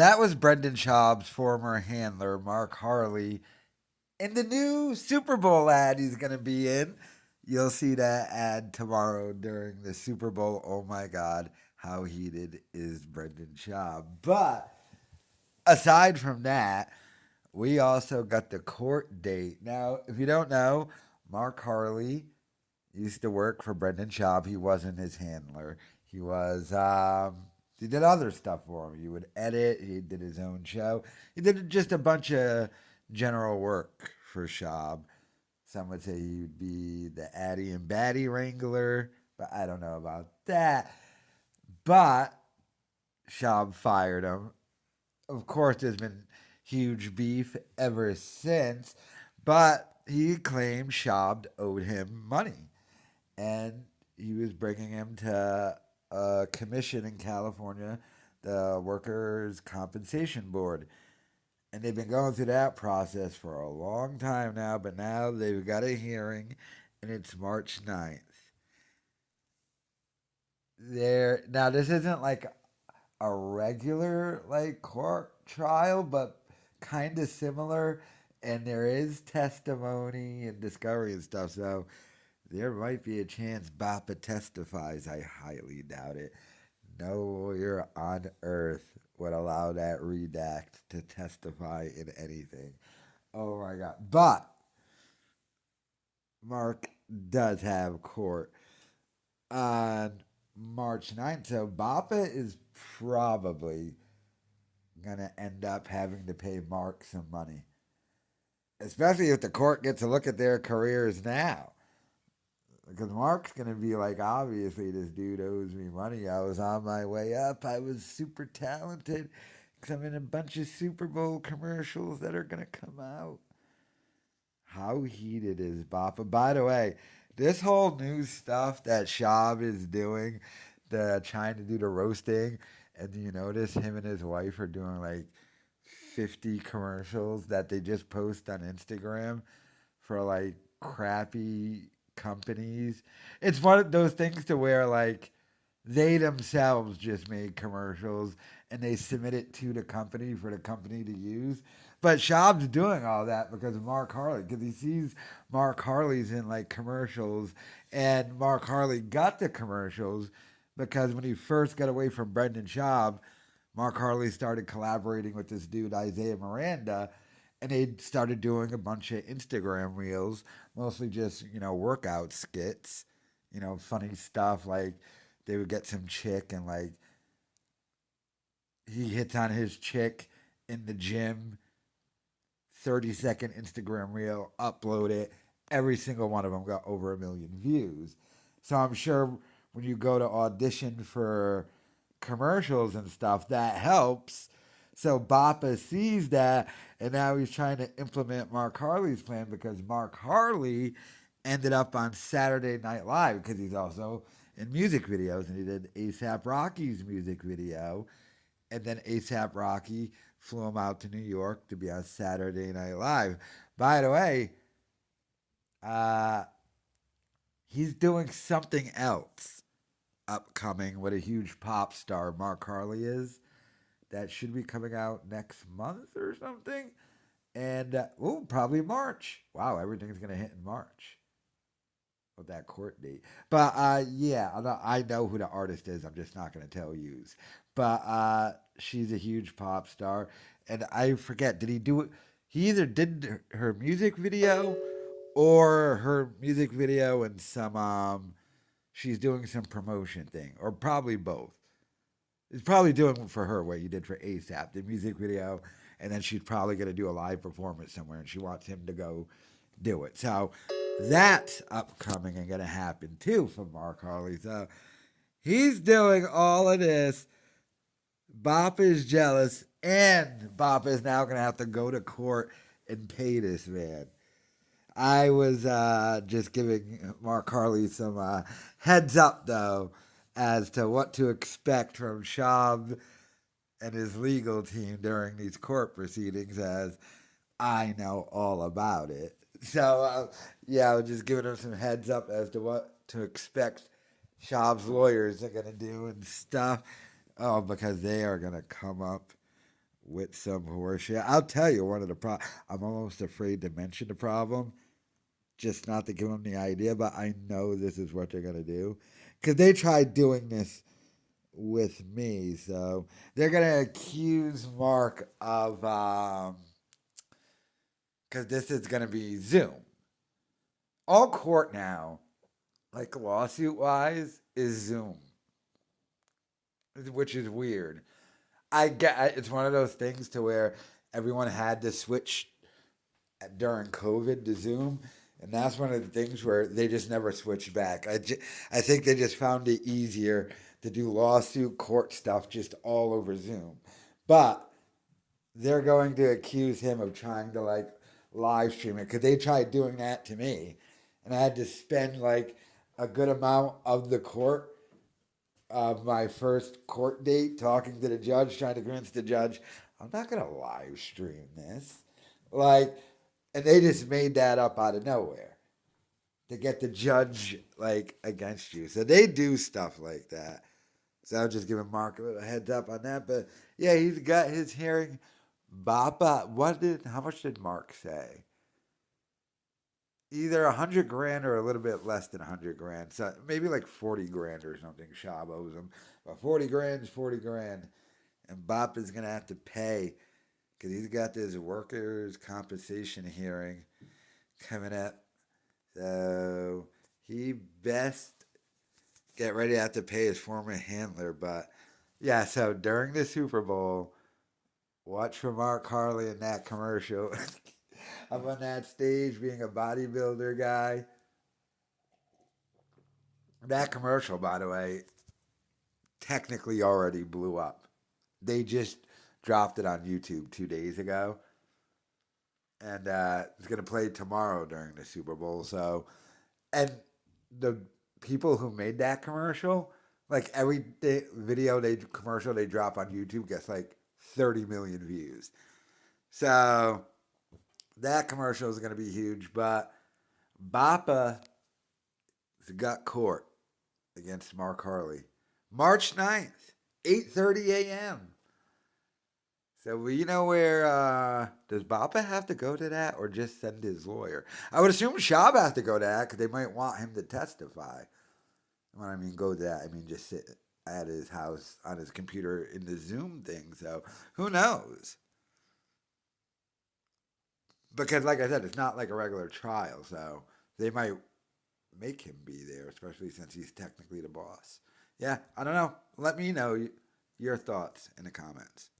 that was Brendan Schaub's former handler, Mark Harley, in the new Super Bowl ad he's going to be in. You'll see that ad tomorrow during the Super Bowl. Oh my God, how heated is Brendan Schaub? But aside from that, we also got the court date. Now, if you don't know, Mark Harley used to work for Brendan Schaub. He wasn't his handler. He was he did other stuff for him. He would edit. He did his own show. He did just a bunch of general work for Schaub. Some would say he would be the Addy and Batty Wrangler, but I don't know about that. But Schaub fired him. Of course, there's been huge beef ever since, but he claimed Schaub owed him money, and he was bringing him to a commission in California, the Workers' Compensation Board. And they've been going through that process for a long time now, but now they've got a hearing, and it's March 9th. Now this isn't like a regular like court trial, but kind of similar, and there is testimony and discovery and stuff, so there might be a chance Bappa testifies. I highly doubt it. No lawyer on earth would allow that redact to testify in anything. Oh my God. But Mark does have court on March 9th, so Bappa is probably going to end up having to pay Mark some money, especially if the court gets a look at their careers now. Because Mark's going to be like, obviously, this dude owes me money. I was on my way up. I was super talented because I'm in a bunch of Super Bowl commercials that are going to come out. How heated is Bappa? By the way, this whole new stuff that Schaub is doing, the trying to do the roasting, and you notice him and his wife are doing like 50 commercials that they just post on Instagram for like crappy companies. It's one of those things to where like they themselves just made commercials and they submit it to the company for the company to use. But Schaub's doing all that because of Mark Harley, because he sees Mark Harley's in like commercials, and Mark Harley got the commercials because when he first got away from Brendan Schaub, Mark Harley started collaborating with this dude Isaiah Miranda, and they started doing a bunch of Instagram reels, mostly just workout skits, funny stuff like they would get some chick and like he hits on his chick in the gym, 30-second Instagram reel, upload it. Every single one of them got over 1 million views. So I'm sure when you go to audition for commercials and stuff, that helps. So Bappa sees that, and now he's trying to implement Mark Harley's plan because Mark Harley ended up on Saturday Night Live because he's also in music videos, and he did ASAP Rocky's music video, and then ASAP Rocky flew him out to New York to be on Saturday Night Live. By the way, uh, he's doing something else upcoming with a huge pop star Mark Harley is that should be coming out next month or something. And probably March. Wow, everything's gonna hit in March with that court date. But yeah, I know who the artist is. I'm just not gonna tell you. But she's a huge pop star, and I forget. Did he do it? He either did her music video or her music video and some she's doing some promotion thing, or probably both. He's probably doing for her what you did for ASAP, the music video, and then she's probably going to do a live performance somewhere, and she wants him to go do it. So that's upcoming and going to happen too for Mark Harley. So he's doing all of this. Bop is jealous, and Bop is now going to have to go to court and pay this man. I was just giving Mark Harley some heads up, though, as to what to expect from Schaub and his legal team during these court proceedings, as I know all about it. So, yeah, I was just giving him some heads up as to what to expect Schaub's lawyers are going to do and stuff. Oh, because they are going to come up with some horseshit. I'll tell you one of the I'm almost afraid to mention the problem, just not to give them the idea, but I know this is what they're gonna do, because they tried doing this with me. So they're gonna accuse Mark of because this is gonna be Zoom. All court now, like lawsuit wise, is Zoom, which is weird. I get it's one of those things to where everyone had to switch during COVID to Zoom, and that's one of the things where they just never switched back. I think they just found it easier to do lawsuit court stuff just all over Zoom, but they're going to accuse him of trying to like live stream it because they tried doing that to me, and I had to spend like a good amount of the court of my first court date talking to the judge, trying to convince the judge, I'm not going to live stream this. Like, and they just made that up out of nowhere to get the judge like against you. So they do stuff like that. So I was just giving Mark a little heads up on that. But yeah, he's got his hearing. Bapa, how much did Mark say? Either 100 grand or a little bit less than 100 grand. So maybe like 40 grand or something. Schaub owes him, but 40 grand is 40 grand, and Bop is gonna have to pay because he's got this workers' compensation hearing coming up. So he best get ready to have to pay his former handler. But yeah, so during the Super Bowl, watch for Mark Harley in that commercial. I'm on that stage being a bodybuilder guy. That commercial, by the way, technically already blew up. They just dropped it on YouTube 2 days ago, and it's gonna play tomorrow during the Super Bowl. So, and the people who made that commercial, like every video they commercial they drop on YouTube gets like 30 million views. So that commercial is gonna be huge. But Bappa got court against Mark Harley. March 9th, 8:30 a.m. So we know where does Bappa have to go to that or just send his lawyer? I would assume Schaub has to go to that because they might want him to testify. When I mean go to that, I mean just sit at his house on his computer in the Zoom thing. So who knows? Because like I said, it's not like a regular trial, so they might make him be there, especially since he's technically the boss. Yeah, I don't know. Let me know your thoughts in the comments.